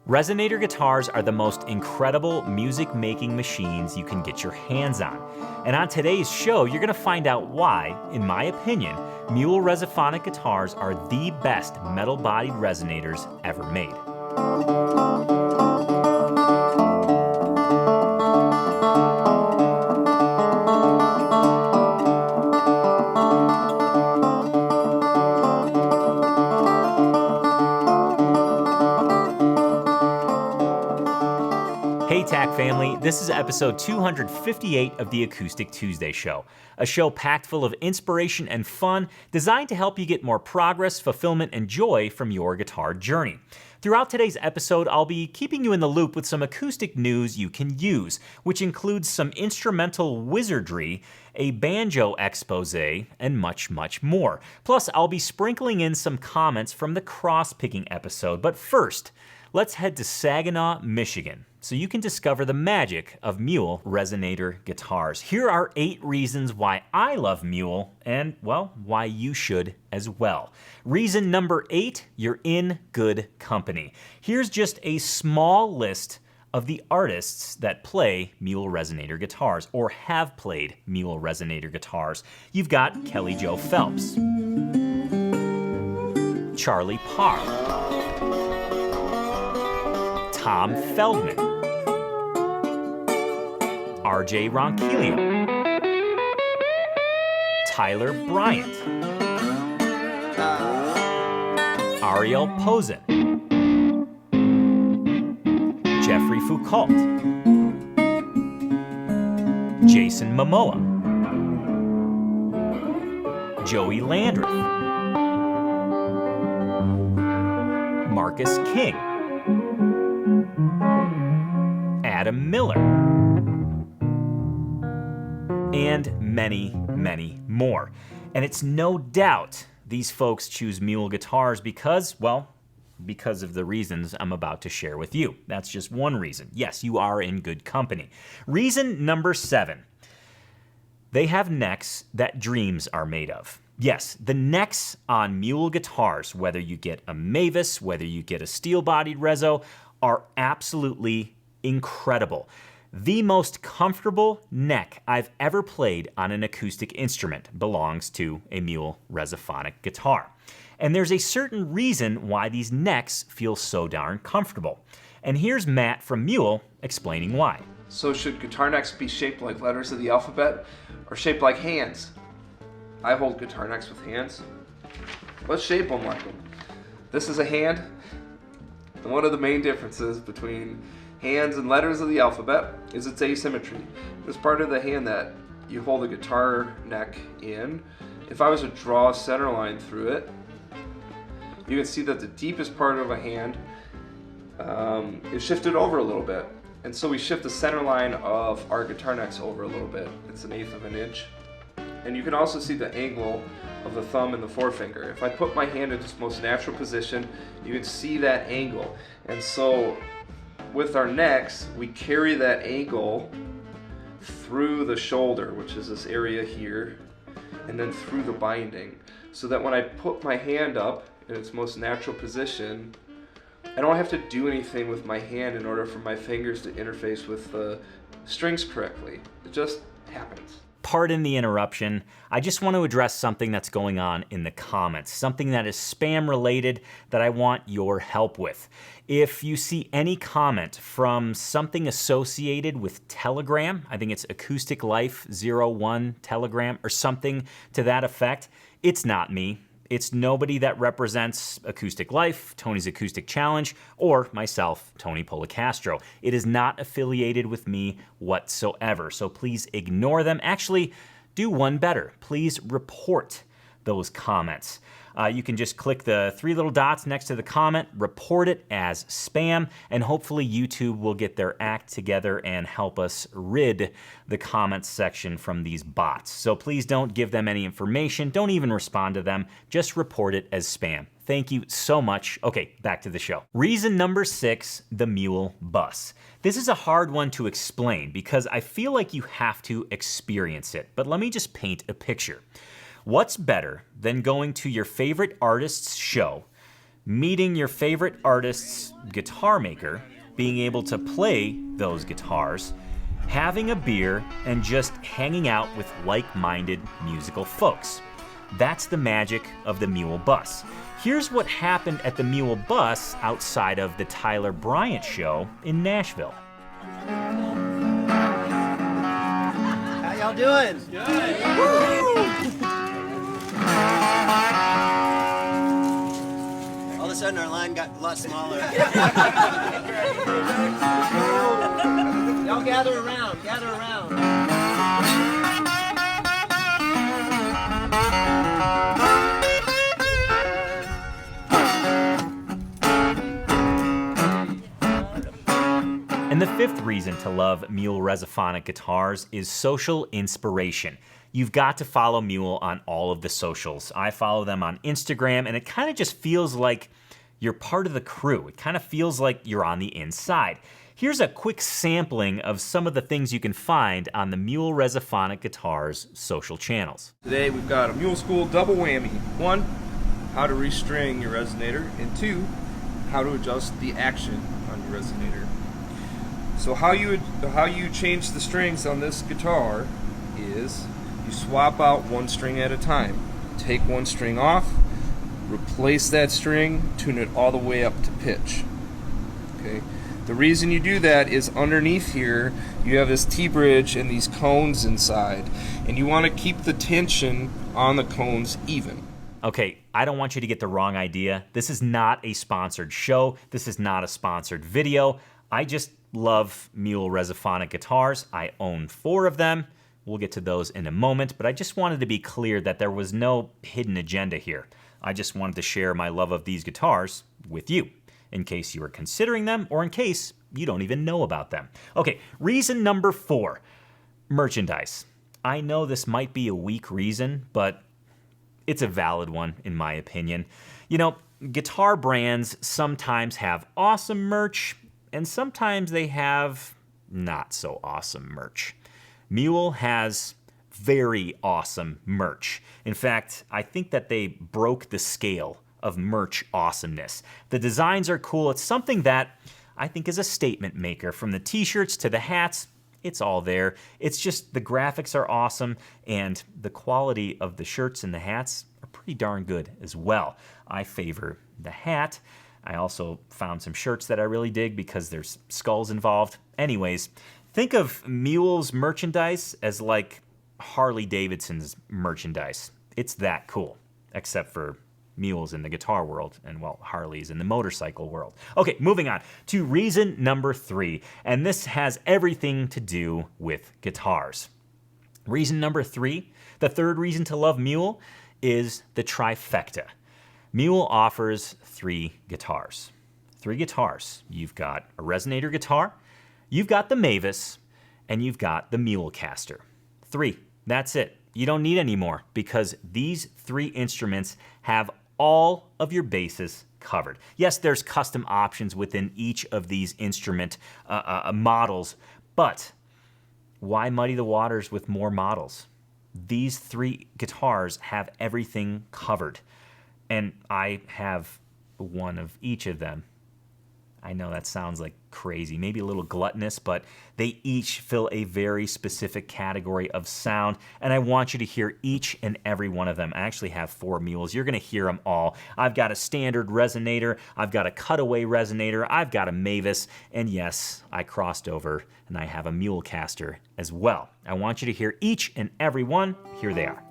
Resonator guitars are the most incredible music-making machines you can get your hands on. And on today's show, you're gonna find out why, in my opinion, Mule Resonator guitars are the best metal-bodied resonators ever made. Hey TAC Family, this is episode 258 of the Acoustic Tuesday Show, a show packed full of inspiration and fun designed to help you get more progress, fulfillment, and joy from your guitar journey. Throughout today's episode, I'll be keeping you in the loop with some acoustic news you can use, which includes some instrumental wizardry, a banjo expose, and much, much more. Plus, I'll be sprinkling in some comments from the Crosspicking episode. But first, let's head to Saginaw, Michigan, so you can discover the magic of Mule Resonator guitars. Here are 8 reasons why I love Mule, and, well, why you should as well. Reason number 8, you're in good company. Here's just a small list of the artists that play Mule Resonator guitars, or have played Mule Resonator guitars. You've got Kelly Joe Phelps, Charlie Parr, Tom Feldman, RJ Ronquillo, Tyler Bryant, Ariel Posen, Jeffrey Foucault, Jason Momoa, Joey Landreth, Marcus King, Adam Miller, and many, many more. And it's no doubt these folks choose Mule guitars because, well, because of the reasons I'm about to share with you. That's just one reason. Yes, you are in good company. Reason number 7, they have necks that dreams are made of. Yes, the necks on Mule guitars, whether you get a Mavis, whether you get a steel-bodied Reso, are absolutely incredible. The most comfortable neck I've ever played on an acoustic instrument belongs to a Mule Resophonic guitar. And there's a certain reason why these necks feel so darn comfortable. And here's Matt from Mule explaining why. So should guitar necks be shaped like letters of the alphabet or shaped like hands? I hold guitar necks with hands. Let's shape them like them. This is a hand. And one of the main differences between hands and letters of the alphabet is its asymmetry. It's part of the hand that you hold the guitar neck in. If I was to draw a center line through it, you can see that the deepest part of a hand is shifted over a little bit. And so we shift the center line of our guitar necks over a little bit. It's 1/8 of an inch. And you can also see the angle of the thumb and the forefinger. If I put my hand in its most natural position, you can see that angle. And so with our necks, we carry that angle through the shoulder, which is this area here, and then through the binding, so that when I put my hand up in its most natural position, I don't have to do anything with my hand in order for my fingers to interface with the strings correctly. It just happens. Pardon the interruption. I just want to address something that's going on in the comments, something that is spam related that I want your help with. If you see any comment from something associated with Telegram, I think it's Acoustic Life 01 Telegram or something to that effect, it's not me. It's nobody that represents Acoustic Life, Tony's Acoustic Challenge, or myself, Tony Policastro. It is not affiliated with me whatsoever, so please ignore them. Actually, do one better. Please report those comments. You can just click the 3 little dots next to the comment, report it as spam, and hopefully YouTube will get their act together and help us rid the comments section from these bots. So please don't give them any information. Don't even respond to them. Just report it as spam. Thank you so much. Okay, back to the show. Reason number 6, the Mule Bus. This is a hard one to explain because I feel like you have to experience it, but let me just paint a picture. What's better than going to your favorite artist's show, meeting your favorite artist's guitar maker, being able to play those guitars, having a beer, and just hanging out with like-minded musical folks. That's the magic of the Mule Bus. Here's what happened at the Mule Bus outside of the Tyler Bryant show in Nashville. How y'all doing? Good. All of a sudden our line got a lot smaller. Y'all gather around, gather around. And the fifth reason to love Mule Resophonic guitars is social inspiration. You've got to follow Mule on all of the socials. I follow them on Instagram, and it kind of just feels like you're part of the crew. It kind of feels like you're on the inside. Here's a quick sampling of some of the things you can find on the Mule Resophonic Guitars social channels. Today we've got a Mule School double whammy. 1, how to restring your resonator, and 2, how to adjust the action on your resonator. So how you change the strings on this guitar is you swap out one string at a time. Take one string off, replace that string, tune it all the way up to pitch. Okay. The reason you do that is underneath here you have this T-bridge and these cones inside, and you want to keep the tension on the cones even. Okay, I don't want you to get the wrong idea. This is not a sponsored show. This is not a sponsored video. I just love Mule Resophonic guitars. I own 4 of them. We'll get to those in a moment, but I just wanted to be clear that there was no hidden agenda here. I just wanted to share my love of these guitars with you, in case you were considering them or in case you don't even know about them. Okay, reason number 4, merchandise. I know this might be a weak reason, but it's a valid one in my opinion. You know, guitar brands sometimes have awesome merch, and sometimes they have not so awesome merch. Mule has very awesome merch. In fact, I think that they broke the scale of merch awesomeness. The designs are cool. It's something that I think is a statement maker. From the t-shirts to the hats, it's all there. It's just the graphics are awesome, and the quality of the shirts and the hats are pretty darn good as well. I favor the hat. I also found some shirts that I really dig because there's skulls involved. Anyways, think of Mule's merchandise as like Harley Davidson's merchandise. It's that cool, except for Mule's in the guitar world and, well, Harley's in the motorcycle world. Okay, moving on to reason number 3, and this has everything to do with guitars. Reason number 3, the third reason to love Mule, is the trifecta. Mule offers 3 guitars. 3 guitars. You've got a resonator guitar, you've got the Mavis, and you've got the Mulecaster. 3. That's it. You don't need any more because these 3 instruments have all of your bases covered. Yes, there's custom options within each of these instrument models, but why muddy the waters with more models? These 3 guitars have everything covered. And I have one of each of them. I know that sounds like crazy, maybe a little gluttonous, but they each fill a very specific category of sound, and I want you to hear each and every one of them. I actually have 4 Mules. You're gonna hear them all. I've got a standard resonator, I've got a cutaway resonator, I've got a Mavis, and yes, I crossed over and I have a Mulecaster as well. I want you to hear each and every one. Here they are.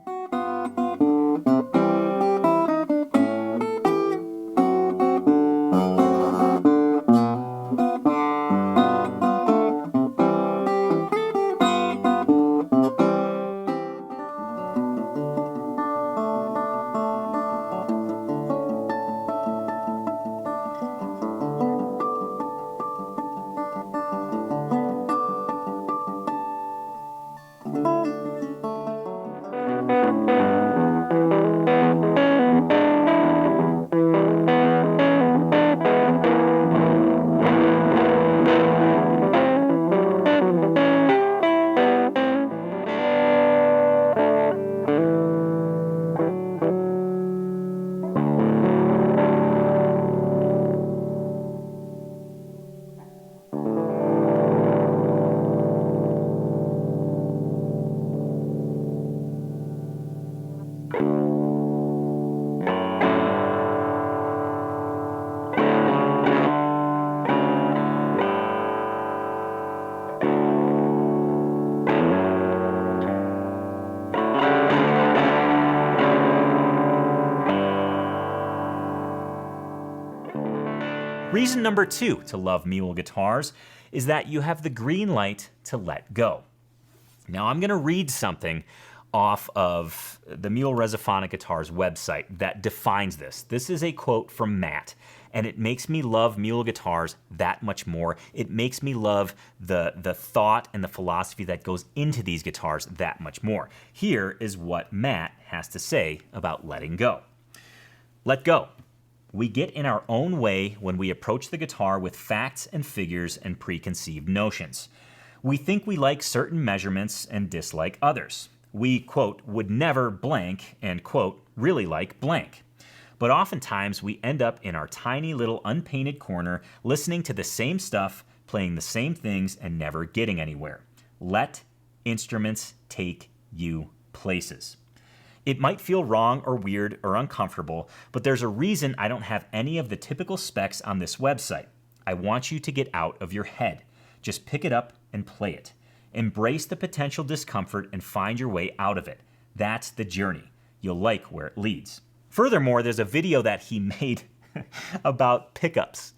Reason number 2 to love Mule guitars is that you have the green light to let go. Now I'm going to read something off of the Mule Resonators Guitars website that defines this. This is a quote from Matt, and it makes me love Mule guitars that much more. It makes me love the thought and the philosophy that goes into these guitars that much more. Here is what Matt has to say about letting go. Let go. We get in our own way when we approach the guitar with facts and figures and preconceived notions. We think we like certain measurements and dislike others. We, quote, would never blank and, quote, really like blank. But oftentimes we end up in our tiny little unpainted corner listening to the same stuff, playing the same things, and never getting anywhere. Let instruments take you places. It might feel wrong or weird or uncomfortable, but there's a reason I don't have any of the typical specs on this website. I want you to get out of your head. Just pick it up and play it. Embrace the potential discomfort and find your way out of it. That's the journey. You'll like where it leads. Furthermore, there's a video that he made about pickups.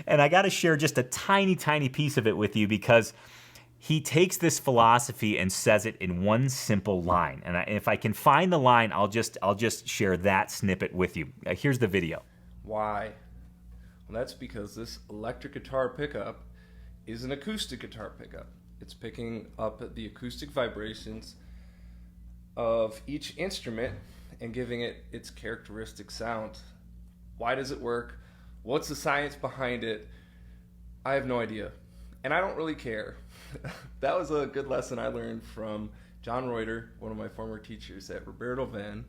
And I got to share just a tiny piece of it with you because he takes this philosophy and says it in one simple line. And if I can find the line, I'll just share that snippet with you. Here's the video. Why? Well, that's because this electric guitar pickup is an acoustic guitar pickup. It's picking up the acoustic vibrations of each instrument and giving it its characteristic sound. Why does it work? What's the science behind it? I have no idea. And I don't really care. That was a good lesson I learned from John Reuter, one of my former teachers at Roberto Venn.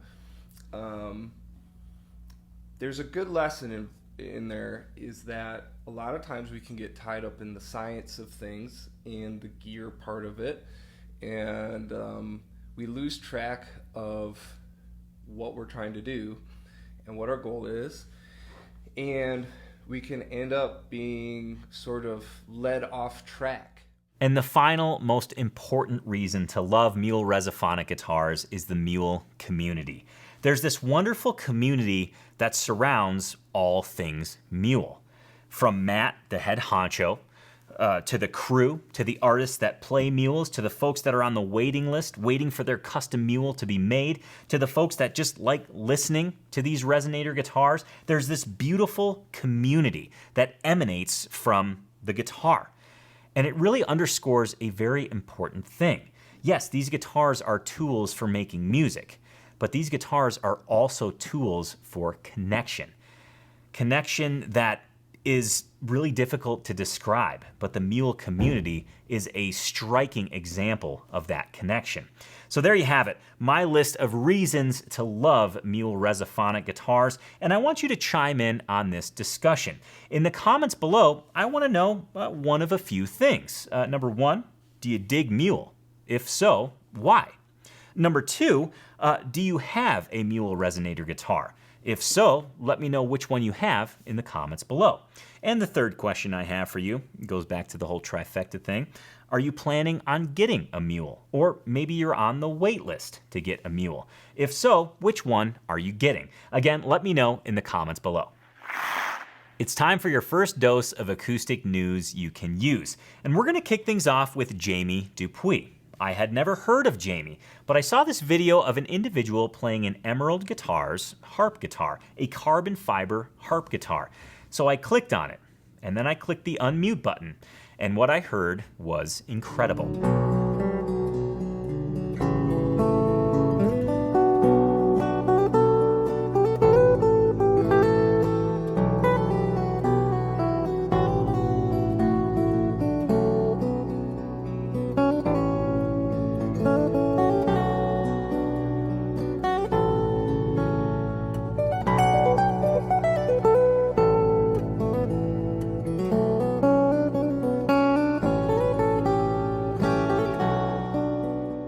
There's a good lesson in there is that a lot of times we can get tied up in the science of things and the gear part of it, and we lose track of what we're trying to do and what our goal is, and we can end up being sort of led off track. And the final, most important reason to love Mule Resonators Guitars is the Mule community. There's this wonderful community that surrounds all things Mule. From Matt, the head honcho, to the crew, to the artists that play mules, to the folks that are on the waiting list, waiting for their custom mule to be made, to the folks that just like listening to these resonator guitars. There's this beautiful community that emanates from the guitar. And it really underscores a very important thing. Yes, these guitars are tools for making music, but these guitars are also tools for connection. Connection that is really difficult to describe, but the Mule community is a striking example of that connection. So there you have it, my list of reasons to love Mule Resonators Guitars, and I want you to chime in on this discussion. In the comments below, I want to know one of a few things. Number 1, do you dig Mule? If so, why? Number 2, do you have a Mule Resonator guitar? If so, let me know which one you have in the comments below. And the third question I have for you goes back to the whole trifecta thing. Are you planning on getting a mule? Or maybe you're on the wait list to get a mule. If so, which one are you getting? Again, let me know in the comments below. It's time for your first dose of acoustic news you can use. And we're gonna kick things off with Jamie Dupuis. I had never heard of Jamie, but I saw this video of an individual playing an Emerald Guitars harp guitar, a carbon fiber harp guitar. So I clicked on it, and then I clicked the unmute button, and what I heard was incredible.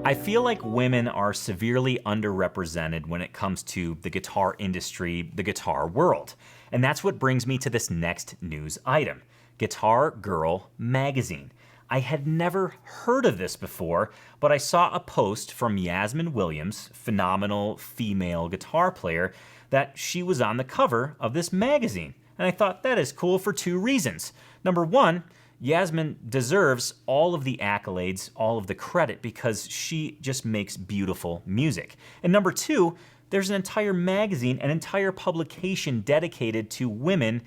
I feel like women are severely underrepresented when it comes to the guitar industry, the guitar world. And that's what brings me to this next news item, Guitar Girl Magazine. I had never heard of this before, but I saw a post from Yasmin Williams, phenomenal female guitar player, that she was on the cover of this magazine. And I thought that is cool for 2 reasons. Number 1, Yasmin deserves all of the accolades, all of the credit, because she just makes beautiful music. And number 2, there's an entire magazine, an entire publication dedicated to women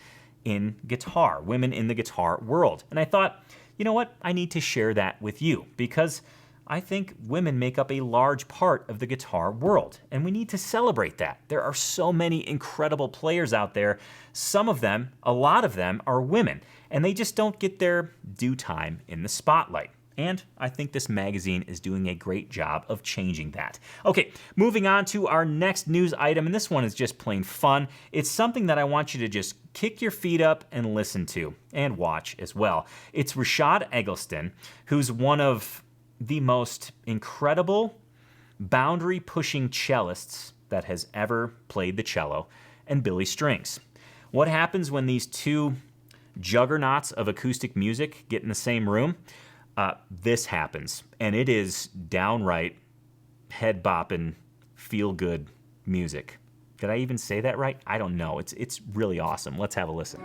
in guitar, women in the guitar world. And I thought, you know what? I need to share that with you because I think women make up a large part of the guitar world, and we need to celebrate that. There are so many incredible players out there. Some of them, a lot of them, are women, and they just don't get their due time in the spotlight. And I think this magazine is doing a great job of changing that. Okay, moving on to our next news item, and this one is just plain fun. It's something that I want you to just kick your feet up and listen to, and watch as well. It's Rashad Eggleston, who's one of the most incredible boundary-pushing cellists that has ever played the cello, and Billy Strings. What happens when these 2 juggernauts of acoustic music get in the same room? This happens, and it is downright head-bopping, feel-good music. Did I even say that right? I don't know. It's really awesome. Let's have a listen.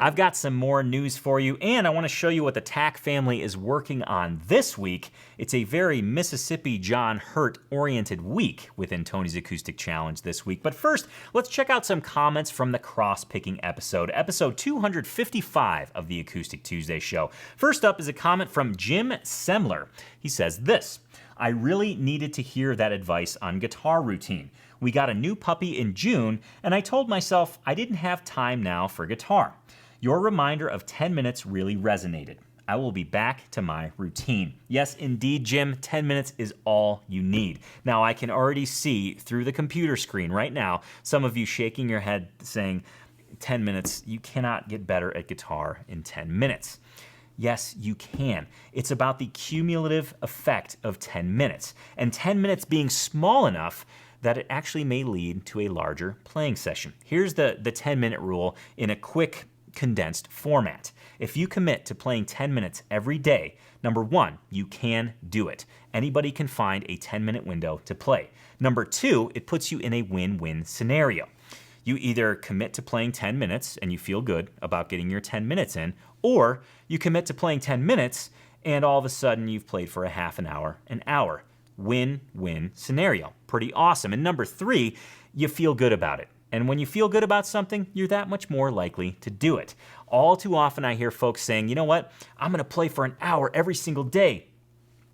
I've got some more news for you, and I want to show you what the TAC family is working on this week. It's a very Mississippi John Hurt-oriented week within Tony's Acoustic Challenge this week. But first, let's check out some comments from the Crosspicking episode 255 of the Acoustic Tuesday show. First up is a comment from Jim Semler. He says this: I really needed to hear that advice on guitar routine. We got a new puppy in June, and I told myself I didn't have time now for guitar. Your reminder of 10 minutes really resonated. I will be back to my routine. Yes, indeed, Jim, 10 minutes is all you need. Now, I can already see through the computer screen right now, some of you shaking your head saying, 10 minutes, you cannot get better at guitar in 10 minutes. Yes, you can. It's about the cumulative effect of 10 minutes, and 10 minutes being small enough that it actually may lead to a larger playing session. Here's the 10-minute rule in a quick, condensed format. If you commit to playing 10 minutes every day, number 1, you can do it. Anybody can find a 10-minute window to play. Number 2, it puts you in a win-win scenario. You either commit to playing 10 minutes and you feel good about getting your 10 minutes in, or you commit to playing 10 minutes and all of a sudden you've played for a half an hour. Win-win scenario. Pretty awesome. And number 3, you feel good about it. And when you feel good about something, you're that much more likely to do it. All too often I hear folks saying, you know what, I'm gonna play for an hour every single day.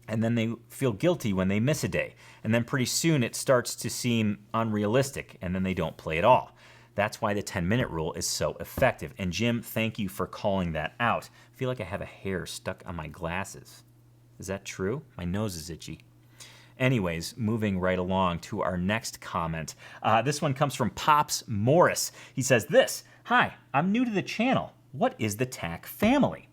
And then they feel guilty when they miss a day. And then pretty soon it starts to seem unrealistic, and then they don't play at all. That's why the 10-minute rule is so effective. And Jim, thank you for calling that out. I feel like I have a hair stuck on my glasses. Is that true? My nose is itchy. Anyways, moving right along to our next comment. This one comes from Pops Morris. He says this: Hi, I'm new to the channel. What is the TAC family?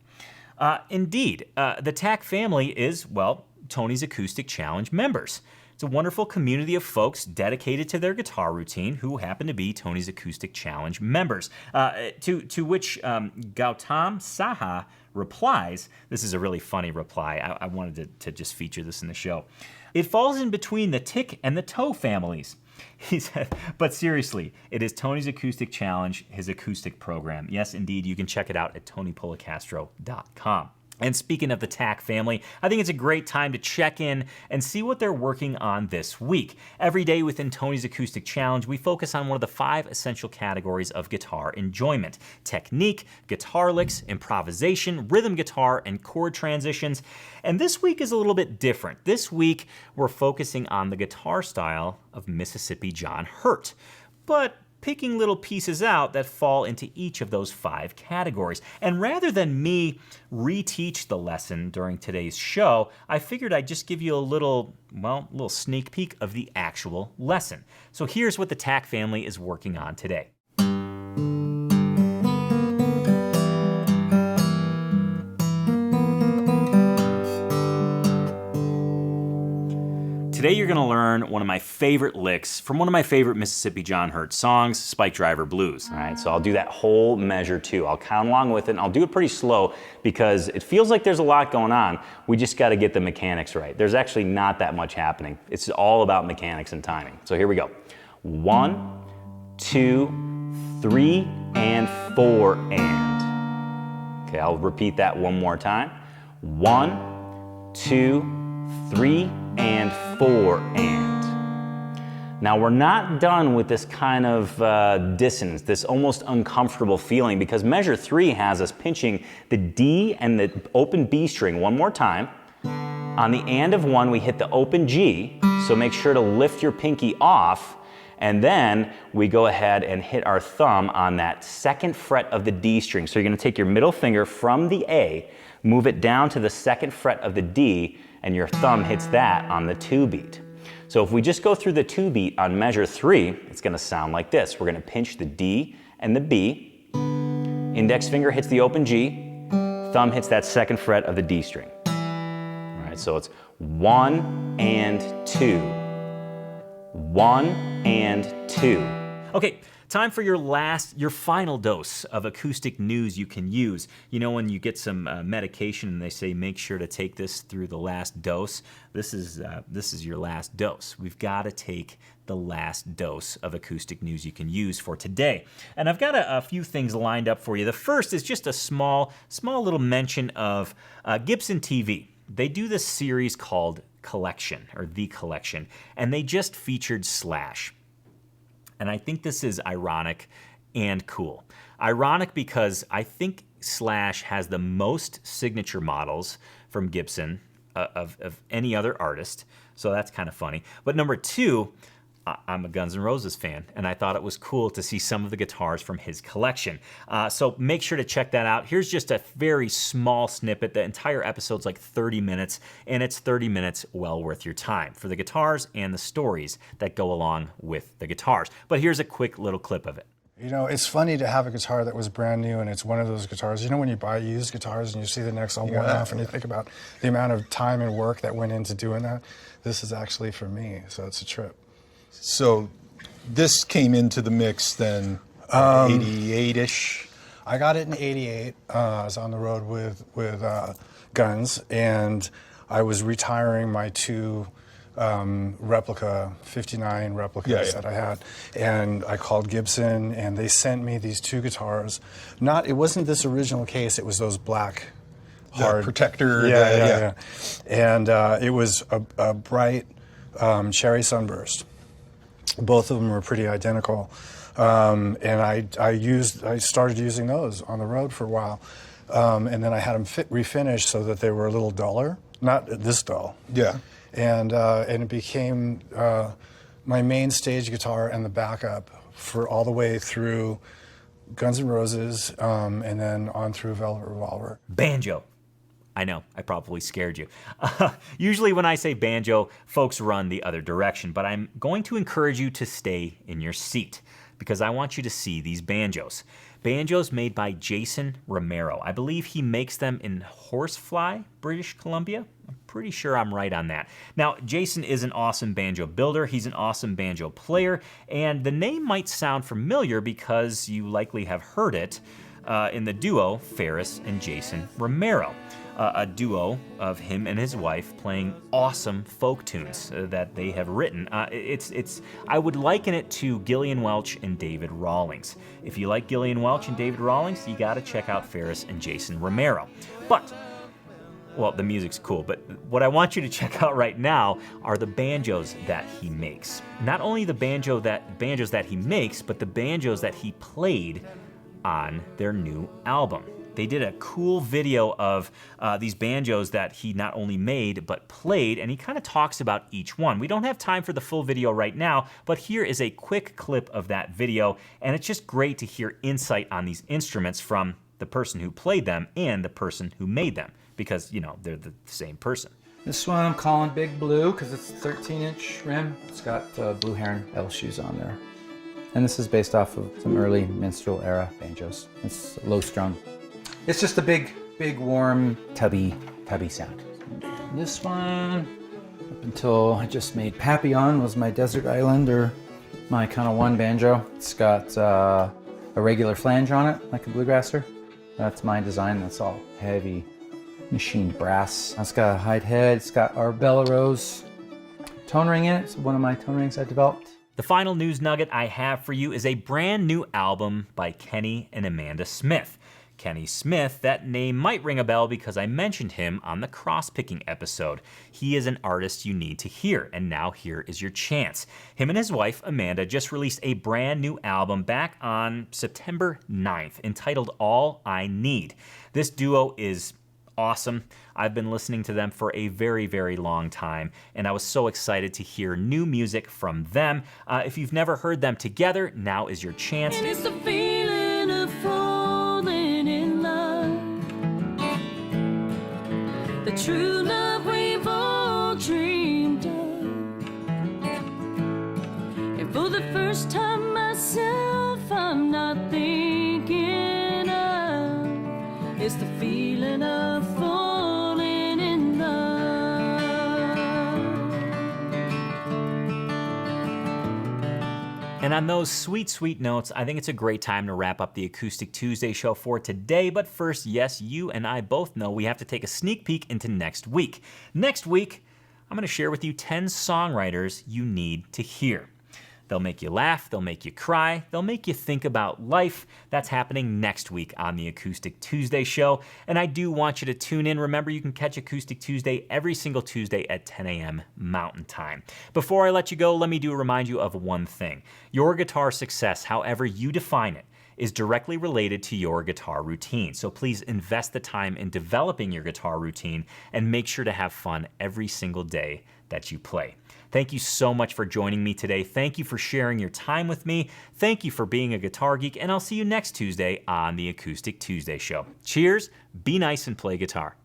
Indeed, the TAC family is, well, Tony's Acoustic Challenge members. It's a wonderful community of folks dedicated to their guitar routine who happen to be Tony's Acoustic Challenge members. To which Gautam Saha replies, this is a really funny reply. I wanted to just feature this in the show. It falls in between the tick and the toe families. He said, but seriously, it is Tony's Acoustic Challenge, his acoustic program. Yes, indeed, you can check it out at tonypolicastro.com. And speaking of the TAC family, I think it's a great time to check in and see what they're working on this week. Every day within Tony's Acoustic Challenge, we focus on one of the 5 essential categories of guitar enjoyment: technique, guitar licks, improvisation, rhythm guitar, and chord transitions. And this week is a little bit different. This week, we're focusing on the guitar style of Mississippi John Hurt. But picking little pieces out that fall into each of those 5 categories. And rather than me reteach the lesson during today's show, I figured I'd just give you a little sneak peek of the actual lesson. So here's what the TAC family is working on today. Today you're gonna learn one of my favorite licks from one of my favorite Mississippi John Hurt songs, Spike Driver Blues. All right, so I'll do that whole measure too. I'll count along with it, and I'll do it pretty slow because it feels like there's a lot going on. We just gotta get the mechanics right. There's actually not that much happening. It's all about mechanics and timing. So here we go. 1, 2, 3, and 4, and. Okay, I'll repeat that one more time. 1, 2, 3, and 4, and. Now we're not done with this kind of dissonance, this almost uncomfortable feeling, because measure 3 has us pinching the D and the open B string one more time. On the and of 1, we hit the open G, so make sure to lift your pinky off, and then we go ahead and hit our thumb on that 2nd fret of the D string. So you're gonna take your middle finger from the A, move it down to the 2nd fret of the D, and your thumb hits that on the 2 beat. So if we just go through the 2 beat on measure 3, it's gonna sound like this. We're gonna pinch the D and the B, index finger hits the open G, thumb hits that 2nd fret of the D string. All right, so it's 1 and 2, 1 and 2. Okay, time for your final dose of acoustic news you can use. You know when you get some medication and they say make sure to take this through the last dose? This is your last dose. We've got to take the last dose of acoustic news you can use for today. And I've got a few things lined up for you. The first is just a small little mention of Gibson TV. They do this series called Collection, or The Collection, and they just featured Slash. And I think this is ironic and cool. Ironic because I think Slash has the most signature models from Gibson of any other artist, so that's kind of funny. But number 2, I'm a Guns N' Roses fan, and I thought it was cool to see some of the guitars from his collection. So make sure to check that out. Here's just a very small snippet. The entire episode's like 30 minutes, and it's 30 minutes well worth your time for the guitars and the stories that go along with the guitars. But here's a quick little clip of it. You know, it's funny to have a guitar that was brand new, and it's one of those guitars, you know when you buy used guitars and you see the necks all worn off and you think about the amount of time and work that went into doing that? This is actually for me, so it's a trip. So this came into the mix then 88-ish? I got it in 88. I was on the road with Guns, and I was retiring my 2 replica, 59 replicas that I had. And I called Gibson, and they sent me these 2 guitars. It wasn't this original case, it was those black hard protector. Yeah. And it was a bright cherry sunburst. Both of them were pretty identical, and I started using those on the road for a while, and then I had them refinished so that they were a little duller, not this dull. Yeah. And it became my main stage guitar and the backup for all the way through Guns N' Roses, and then on through Velvet Revolver. Banjo. I know, I probably scared you. Usually when I say banjo, folks run the other direction, but I'm going to encourage you to stay in your seat because I want you to see these banjos. Banjos made by Jason Romero. I believe he makes them in Horsefly, British Columbia. I'm pretty sure I'm right on that. Now, Jason is an awesome banjo builder. He's an awesome banjo player, and the name might sound familiar because you likely have heard it in the duo Ferris and Jason Romero. A duo of him and his wife playing awesome folk tunes that they have written. I would liken it to Gillian Welch and David Rawlings. If you like Gillian Welch and David Rawlings, you gotta check out Ferris and Jason Romero. But, well, the music's cool, but what I want you to check out right now are the banjos that he makes. Not only the banjos that he makes, but the banjos that he played on their new album. they did a cool video of these banjos that he not only made but played, and he kind of talks about each one. We don't have time for the full video right now, but here is a quick clip of that video, and it's just great to hear insight on these instruments from the person who played them and the person who made them, because, you know, they're the same person. This one I'm calling Big Blue because it's a 13-inch rim. It's got blue heron L shoes on there. And this is based off of some early minstrel era banjos. It's low strung. It's just a big, warm, tubby sound. And this one, up until I just made Papillon, was my desert island, or my kind of one banjo. It's got a regular flange on it, like a bluegrasser. That's my design. That's all heavy machined brass. It's got a hide head. It's got our Bella Rose tone ring in it. It's one of my tone rings I developed. The final news nugget I have for you is a brand new album by Kenny and Amanda Smith. Kenny Smith, that name might ring a bell because I mentioned him on the Crosspicking episode. He is an artist you need to hear, and now here is your chance. Him and his wife, Amanda, just released a brand new album back on September 9th, entitled All I Need. This duo is awesome. I've been listening to them for a very, very long time, and I was so excited to hear new music from them. If you've never heard them together, now is your chance. And it's the feeling of falling in love, the true love we've all dreamed of. And for the first time myself, I'm not thinking of, it's the feeling of falling in love. And on those sweet, sweet notes, I think it's a great time to wrap up the Acoustic Tuesday show for today. But first, yes, you and I both know we have to take a sneak peek into next week. Next week, I'm going to share with you 10 songwriters you need to hear. They'll make you laugh, they'll make you cry, they'll make you think about life. That's happening next week on the Acoustic Tuesday show. And I do want you to tune in. Remember, you can catch Acoustic Tuesday every single Tuesday at 10 a.m. Mountain Time. Before I let you go, let me remind you of one thing. Your guitar success, however you define it, is directly related to your guitar routine. So please invest the time in developing your guitar routine and make sure to have fun every single day that you play. Thank you so much for joining me today. Thank you for sharing your time with me. Thank you for being a guitar geek, and I'll see you next Tuesday on the Acoustic Tuesday show. Cheers, be nice, and play guitar.